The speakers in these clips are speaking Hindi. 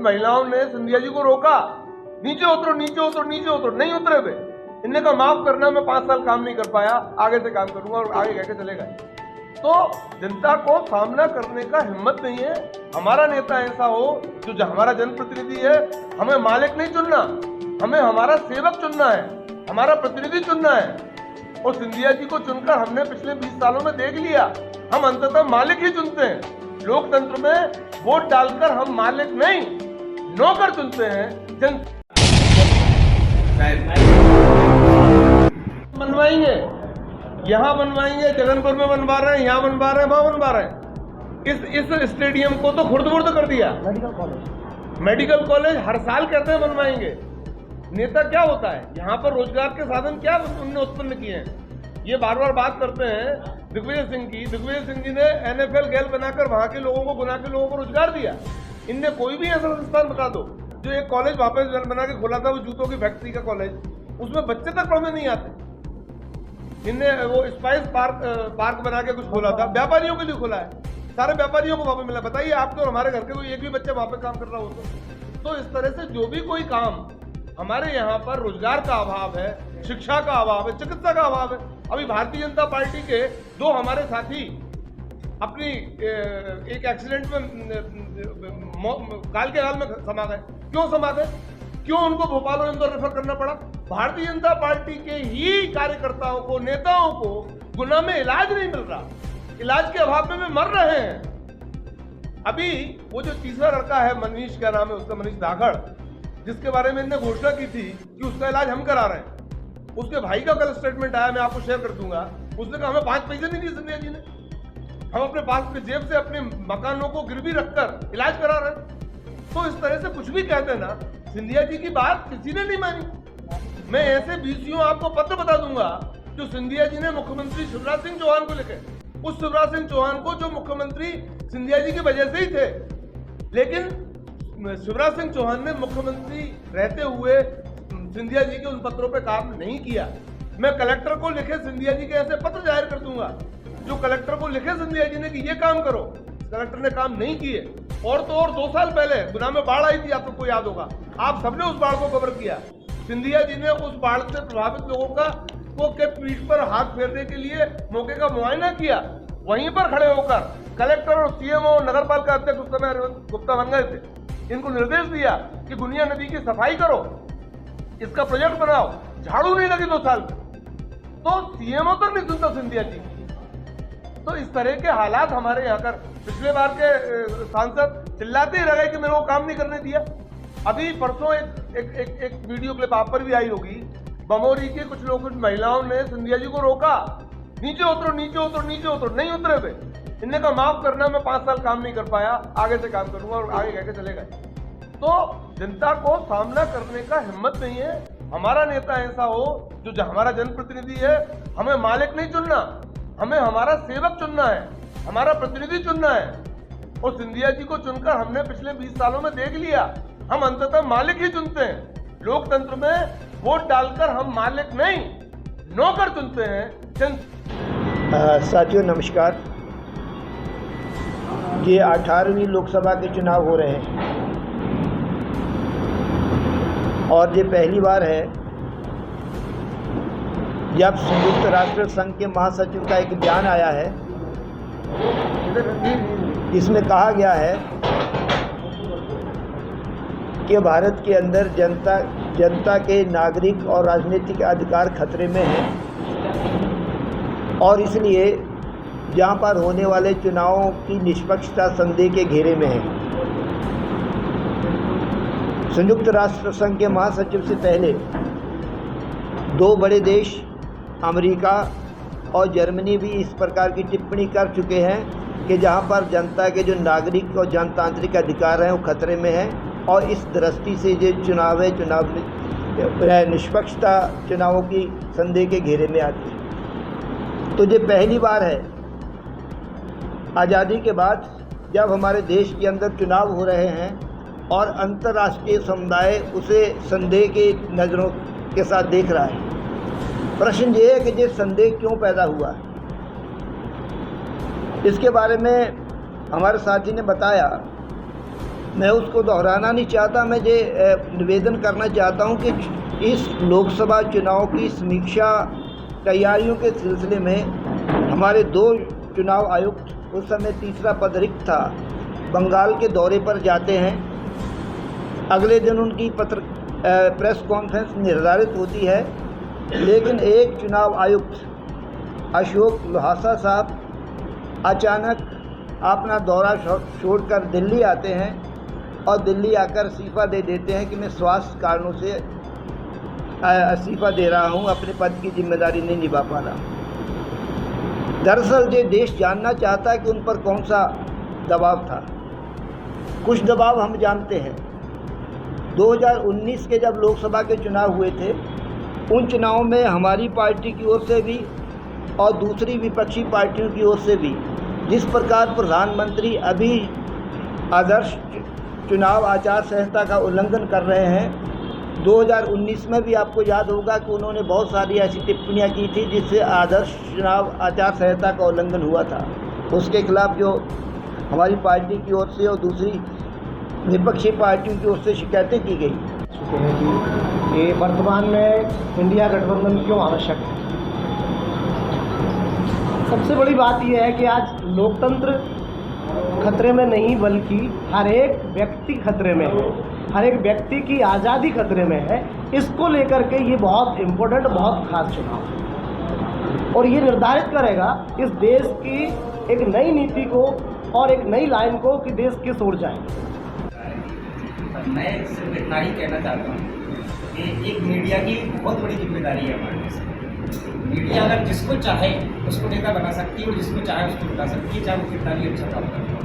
महिलाओं ने सिंधिया जी को रोका, नीचे उतरो नीचे उतरो नीचे उतरो, नहीं उतरे वे। इनने कहा माफ करना, मैं 5 साल काम नहीं कर पाया, आगे से काम करूंगा, और आगे कहकर चले गए। तो जनता को सामना करने का हिम्मत नहीं है। हमारा नेता ऐसा हो जो हमारा जनप्रतिनिधि है, हमें मालिक नहीं चुनना, हमें हमारा सेवक चुनना है, हमारा प्रतिनिधि चुनना है। और सिंधिया जी को चुनकर हमने पिछले 20 सालों में देख लिया, हम अंततः मालिक ही चुनते हैं। लोकतंत्र में वोट डालकर हम मालिक नहीं, नौकर चुनते हैं। जन बनवाएंगे, यहाँ बनवाएंगे, जगनपुर में बनवा रहे हैं, यहाँ बनवा रहे हैं, वहां बनवा रहे हैं। इस स्टेडियम को तो खुर्द-बुर्द कर दिया। मेडिकल कॉलेज हर साल कहते हैं बनवाएंगे। नेता क्या होता है, यहाँ पर रोजगार के साधन क्या उन्होंने उत्पन्न किए हैं। ये बार बार बात करते हैं दिग्विजय सिंह की। दिग्विजय सिंह जी ने NFL गैल बनाकर वहां के लोगों को, गुना के लोगों को रोजगार दिया। इनने कोई भी ऐसा संस्थान बता दो जो एक कॉलेज वापस बना के खोला था, वो जूतों की फैक्ट्री का कॉलेज, उसमें बच्चे तक पढ़ने नहीं आते। इनने वो स्पाइस पार्क बना के कुछ खोला था, व्यापारियों के लिए खोला है, सारे व्यापारियों को वहां पे मिला। बताइए आपके और हमारे घर के कोई एक भी बच्चा वहां पे काम कर रहा हो तो इस तरह से जो भी कोई काम, हमारे यहाँ पर रोजगार का अभाव है, शिक्षा का अभाव है, चिकित्सा का अभाव है। अभी भारतीय जनता पार्टी के 2 हमारे साथी अपनी एक एक्सीडेंट में काल के हाल में समा गए। क्यों समा गए? क्यों उनको भोपाल और इंदौर रेफर करना पड़ा? भारतीय जनता पार्टी के ही कार्यकर्ताओं को, नेताओं को गुना में इलाज नहीं मिल रहा, इलाज के अभाव में मर रहे हैं। अभी वो जो तीसरा लड़का है, मनीष क्या नाम है उसका, मनीष दाखड़, जिसके बारे में इन्होंने घोषणा की थी कि उसका इलाज हम करा रहे हैं, उसके भाई का कल स्टेटमेंट आया, मैं आपको शेयर कर दूंगा। उसने कहा हमें 5 पैसे नहीं दिए सिंधिया जी ने, हम अपने पास की जेब से अपने मकानों को गिरवी रखकर इलाज करा रहे हैं। तो इस तरह से कुछ भी कहते हैं ना, सिंधिया जी की बात किसी ने नहीं मानी। मैं ऐसे 20 आपको पत्र बता दूंगा जो सिंधिया जी ने मुख्यमंत्री शिवराज सिंह चौहान को लिखे, उस शिवराज सिंह चौहान को जो मुख्यमंत्री सिंधिया जी की वजह से ही थे। लेकिन शिवराज सिंह चौहान ने मुख्यमंत्री रहते हुए सिंधिया जी के उन पत्रों पे काम नहीं किया। मैं कलेक्टर को लिखे सिंधिया जी के ऐसे पत्र जाहिर कर दूंगा जो कलेक्टर को लिखे सिंधिया जी ने कि ये काम करो, कलेक्टर ने काम नहीं किए। और तो और 2 साल पहले गुना में बाढ़ आई थी, आपको याद होगा, आप सबने उस बाढ़ को कवर किया। सिंधिया जी ने उस बाढ़ से प्रभावित लोगों का के पीठ पर हाथ फेरने के लिए मौके का मुआयना किया। वहीं पर खड़े होकर कलेक्टर और CMO नगर पालिका अध्यक्ष उस समय गुप्ता बन गए थे, इनको निर्देश दिया कि गुनिया नदी की सफाई करो, इसका प्रोजेक्ट बनाओ। झाड़ू नहीं लगी 2 साल में, तो CMO तो नहीं सुनता सिंधिया जी। तो इस तरह के हालात हमारे यहाँ कर, पिछले बार के सांसद चिल्लाते ही रह गए कि मेरे को काम नहीं करने दिया। अभी परसों एक वीडियो क्लिप आप पर भी आई होगी, बमोरी के कुछ लोग, कुछ महिलाओं ने सिंधिया जी को रोका, नीचे उतरो नीचे उतरो नीचे उतरो, नहीं उतरे वे। इनने कहा माफ करना, मैं 5 साल काम नहीं कर पाया, आगे से काम करूंगा, और आगे कहकर चले गए। तो जनता को सामना करने का हिम्मत नहीं है। हमारा नेता ऐसा हो जो हमारा जनप्रतिनिधि है, हमें मालिक नहीं चुनना, हमें हमारा सेवक चुनना है, हमारा प्रतिनिधि चुनना है। और सिंधिया जी को चुनकर हमने पिछले 20 सालों में देख लिया, हम अंततः मालिक ही चुनते हैं। लोकतंत्र में वोट डालकर हम मालिक नहीं, नौकर चुनते हैं। साथियों नमस्कार। ये 18वीं लोकसभा के चुनाव हो रहे हैं और ये पहली बार है जब संयुक्त राष्ट्र संघ के महासचिव का एक बयान आया है, इसमें कहा गया है कि भारत के अंदर जनता के नागरिक और राजनीतिक अधिकार खतरे में हैं और इसलिए जहां पर होने वाले चुनावों की निष्पक्षता संदेह के घेरे में है। संयुक्त राष्ट्र संघ के महासचिव से पहले 2 बड़े देश अमेरिका और जर्मनी भी इस प्रकार की टिप्पणी कर चुके हैं कि जहां पर जनता के जो नागरिक और जनतांत्रिक अधिकार हैं वो खतरे में हैं और इस दृष्टि से जो चुनाव निष्पक्षता चुनावों की संदेह के घेरे में आती है। तो ये पहली बार है आज़ादी के बाद जब हमारे देश के अंदर चुनाव हो रहे हैं और अंतर्राष्ट्रीय समुदाय उसे संदेह के नज़रों के साथ देख रहा है। प्रश्न ये है कि ये संदेह क्यों पैदा हुआ है। इसके बारे में हमारे साथी ने बताया मैं उसको दोहराना नहीं चाहता। मैं ये निवेदन करना चाहता हूँ कि इस लोकसभा चुनाव की समीक्षा तैयारियों के सिलसिले में हमारे 2 चुनाव आयुक्त, उस समय तीसरा पद रिक्त था, बंगाल के दौरे पर जाते हैं। अगले दिन उनकी प्रेस कॉन्फ्रेंस निर्धारित होती है, लेकिन एक चुनाव आयुक्त अशोक लहासा साहब अचानक अपना दौरा छोड़कर दिल्ली आते हैं और दिल्ली आकर इस्तीफ़ा दे देते हैं कि मैं स्वास्थ्य कारणों से इस्तीफ़ा दे रहा हूं, अपने पद की जिम्मेदारी नहीं निभा पा रहा। दरअसल ये देश जानना चाहता है कि उन पर कौन सा दबाव था। कुछ दबाव हम जानते हैं। 2019 के जब लोकसभा के चुनाव हुए थे, उन चुनावों में हमारी पार्टी की ओर से भी और दूसरी विपक्षी पार्टियों की ओर से भी जिस प्रकार प्रधानमंत्री अभी आदर्श चुनाव आचार संहिता का उल्लंघन कर रहे हैं, 2019 में भी आपको याद होगा कि उन्होंने बहुत सारी ऐसी टिप्पणियां की थी जिससे आदर्श चुनाव आचार संहिता का उल्लंघन हुआ था। उसके खिलाफ जो हमारी पार्टी की ओर से और दूसरी विपक्षी पार्टियों की ओर से शिकायतें की गई हैं कि ये वर्तमान में इंडिया गठबंधन क्यों आवश्यक है। सबसे बड़ी बात यह है कि आज लोकतंत्र खतरे में नहीं बल्कि हर एक व्यक्ति खतरे में है, हर एक व्यक्ति की आज़ादी खतरे में है। इसको लेकर के ये बहुत इम्पोर्टेंट, बहुत खास चुनाव है और ये निर्धारित करेगा इस देश की एक नई नीति को और एक नई लाइन को कि देश किस ओर जाए। मैं सिर्फ इतना ही कहना चाहता हूँ कि एक मीडिया की बहुत बड़ी जिम्मेदारी है हमारे देश में। मीडिया अगर जिसको चाहे उसको नेता बना सकती है और जिसको चाहे उसको बता सकती है, चाहे वो कितना भी अच्छा काम करता हो।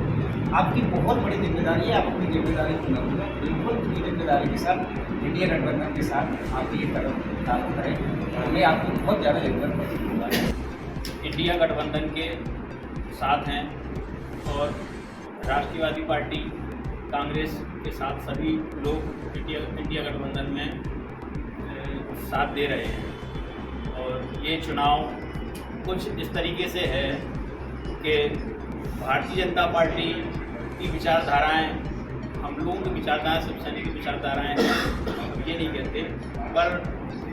आपकी बहुत बड़ी जिम्मेदारी है, आप अपनी जिम्मेदारी पूरा करें, बिल्कुल पूरी जिम्मेदारी के साथ इंडिया गठबंधन के साथ आप ये काम करें। हमें आपको बहुत ज़्यादा जरूरत पड़ेगी। इंडिया गठबंधन के साथ हैं और राष्ट्रवादी पार्टी कांग्रेस के साथ सभी लोग इंडिया गठबंधन में साथ दे रहे हैं। और ये चुनाव कुछ इस तरीके से है कि भारतीय जनता पार्टी की विचारधाराएं, हम लोगों की विचारधाराएं, शिवसेना की विचारधाराएं हैं, ये नहीं कहते, पर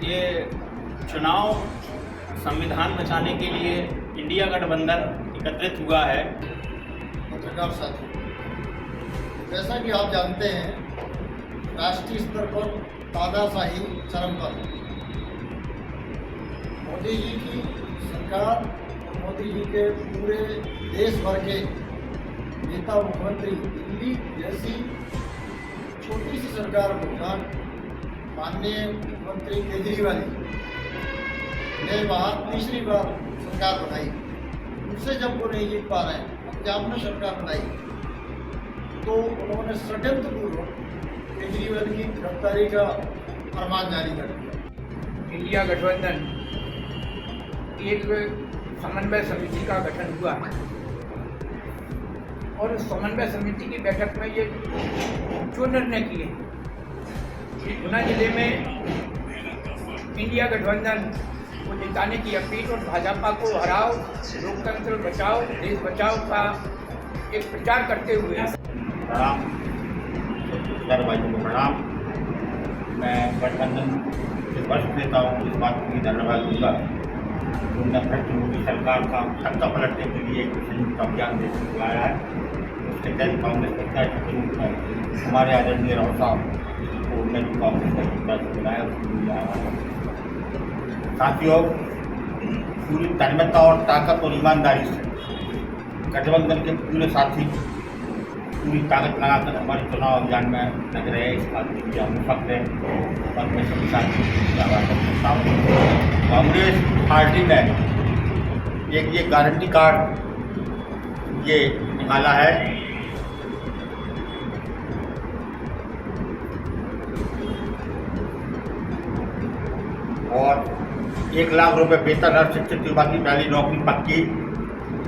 ये चुनाव संविधान बचाने के लिए इंडिया गठबंधन एकत्रित हुआ है। पत्रकार साथी, जैसा कि आप जानते हैं, राष्ट्रीय स्तर पर तानाशाही चरम पर है। मोदी जी की सरकार, मोदी जी के पूरे देश भर के नेता मुख्यमंत्री दिल्ली जैसी छोटी सी सरकार को माननीय मुख्यमंत्री केजरीवाल ने वहाँ तीसरी बार सरकार बनाई। उनसे जब वो नहीं जीत पा रहे हैं, पंजाब में सरकार बनाई तो उन्होंने षड्यंत्र पूर्वक केजरीवाल की गिरफ्तारी का फरमान जारी कर दिया। इंडिया गठबंधन एक समन्वय समिति का गठन हुआ है और उस समन्वय समिति की बैठक में ये जो निर्णय किए कि गुना जिले में इंडिया गठबंधन को जिताने की अपील और भाजपा को हराओ, लोकतंत्र बचाओ, देश बचाओ का एक प्रचार करते हुए। प्रणाम, सर भाई को प्रणाम। मैं गठबंधन से वर्ष देता हूँ, इस बात को धन्यवाद दूंगा। उन्होंने भ्रष्ट मोदी सरकार का सत्ता पलटने के लिए एक संयुक्त अभियान देश में चलाया है। उसके तहत कांग्रेस प्रत्याशी हमारे आदरणीय राव साहब को उन्होंने कांग्रेस का हिस्सा से बनाया, साथियों, पूरी तन्मयता और ताकत और ईमानदारी से गठबंधन के पूरे साथी पूरी ताकत लगाकर हमारे चुनाव अभियान में लग रहे हैं। इस बात के लिए हम फख्र है और मैं सभी साथियों को आभार करता हूँ। कांग्रेस पार्टी ने एक ये गारंटी कार्ड ये निकाला है और 1 लाख रुपए वेतन हर शिक्षित युवा की पहली नौकरी पक्की,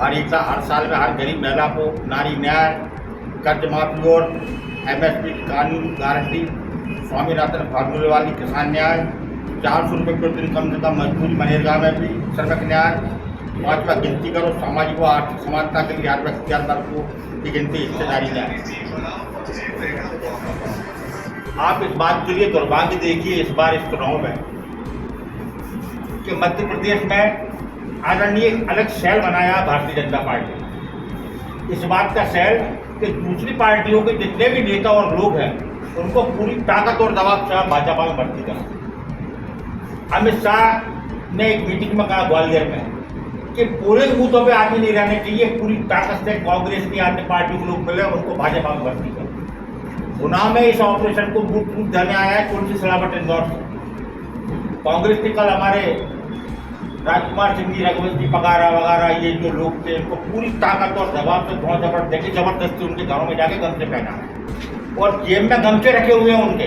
हर साल में हर गरीब महिला को नारी न्याय, कर्ज माफी और MSP की कानून गारंटी, स्वामीनाथन फार्मूले वाली किसान न्याय, 400 रुपये प्रतिदिन कम से कम मजदूरी, मनरेगा में भी श्रमिक न्याय, 5वां गिनती करो, सामाजिक व आर्थिक समानता के लिए हर व्यक्ति को की गिनती हिस्सेदारी न्याय। आप इस बात के लिए दुर्भाग्य देखिए इस बार इस चुनाव में कि मध्य प्रदेश में आदरणीय एक अलग सेल बनाया भारतीय जनता पार्टी। इस बात का सेल कि दूसरी पार्टियों के जितने भी नेता और लोग हैं उनको पूरी ताकत और दबाव से भाजपा में भर्ती करा। अमित शाह ने एक मीटिंग में कहा ग्वालियर में कि पूरे बूथों पे आदमी नहीं रहने चाहिए, पूरी ताकत से कांग्रेस की अन्य पार्टी के लोग मिले उनको भाजपा में भर्ती करो। उन्नाव में इस ऑपरेशन को बूथ बूथ जाने आया है तुलसी सिलावट इंदौर से। कांग्रेस के कल हमारे राजकुमार सिंह जी, रघुवंश जी पगारा वगैरह ये जो लोग थे उनको पूरी ताकत और दबाव से बहुत जबरदस्ती उनके घरों में जाके गमछे पहना और जेब में गमछे रखे हुए हैं उनके।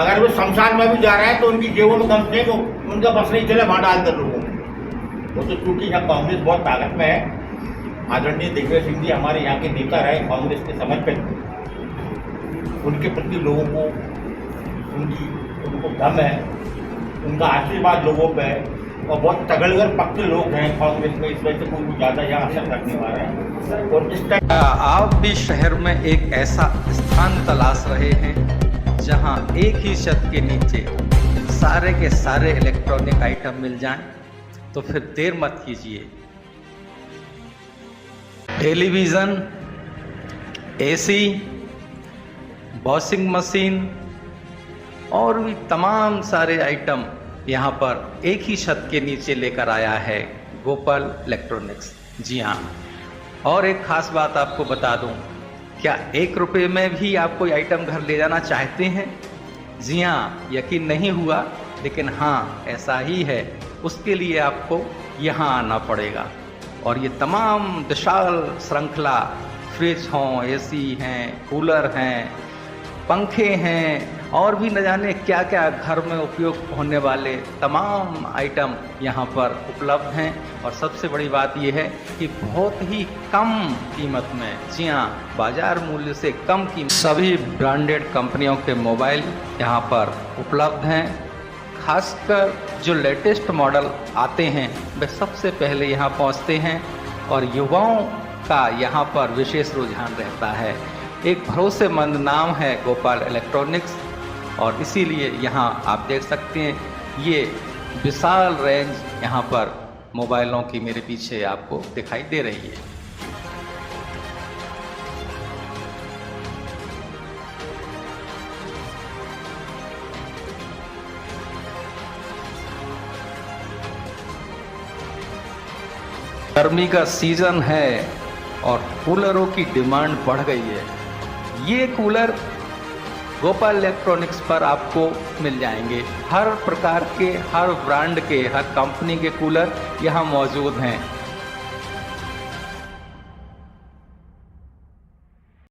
अगर वो शमशान में भी जा रहे हैं तो उनकी जेबों में गमछे को उनका बस नहीं चले वहाँ डाल कर लोगों में। वो तो चूंकि यहाँ कांग्रेस बहुत ताकत में है। आदरणीय दिग्विजय सिंह जी हमारे यहाँ के नेता रहे, कांग्रेस के समर्पित, उनके प्रति लोगों को उनको दम है, उनका आशीर्वाद लोगों पे है और बहुत तगड़गर पक्के लोग हैं कांग्रेस में। इस वजह से कोई ज़्यादा यहाँ असर रखने वाला है। और इस टाइम आप भी शहर में एक ऐसा स्थान तलाश रहे हैं जहां एक ही छत के नीचे सारे के सारे इलेक्ट्रॉनिक आइटम मिल जाएं, तो फिर देर मत कीजिए। टेलीविज़न, एसी, वॉशिंग मशीन और भी तमाम सारे आइटम यहाँ पर एक ही छत के नीचे लेकर आया है गोपाल इलेक्ट्रॉनिक्स। जी हाँ, और एक ख़ास बात आपको बता दूं, क्या 1 रुपये में भी आप कोई आइटम घर ले जाना चाहते हैं? जी हाँ, यकीन नहीं हुआ, लेकिन हाँ ऐसा ही है। उसके लिए आपको यहाँ आना पड़ेगा। और ये तमाम विशाल श्रृंखला, फ्रिज हों, एसी हैं, कूलर हैं, पंखे हैं और भी न जाने क्या क्या घर में उपयोग होने वाले तमाम आइटम यहाँ पर उपलब्ध हैं। और सबसे बड़ी बात यह है कि बहुत ही कम कीमत में, जी हाँ, बाजार मूल्य से कम कीमत, सभी ब्रांडेड कंपनियों के मोबाइल यहाँ पर उपलब्ध हैं। खासकर जो लेटेस्ट मॉडल आते हैं वे सबसे पहले यहाँ पहुँचते हैं और युवाओं का यहाँ पर विशेष रुझान रहता है। एक भरोसेमंद नाम है गोपाल इलेक्ट्रॉनिक्स और इसीलिए यहाँ आप देख सकते हैं ये विशाल रेंज यहाँ पर मोबाइलों की मेरे पीछे आपको दिखाई दे रही है। गर्मी का सीजन है और कूलरों की डिमांड बढ़ गई है। ये कूलर गोपाल इलेक्ट्रॉनिक्स पर आपको मिल जाएंगे। हर प्रकार के, हर ब्रांड के, हर कंपनी के कूलर यहाँ मौजूद हैं।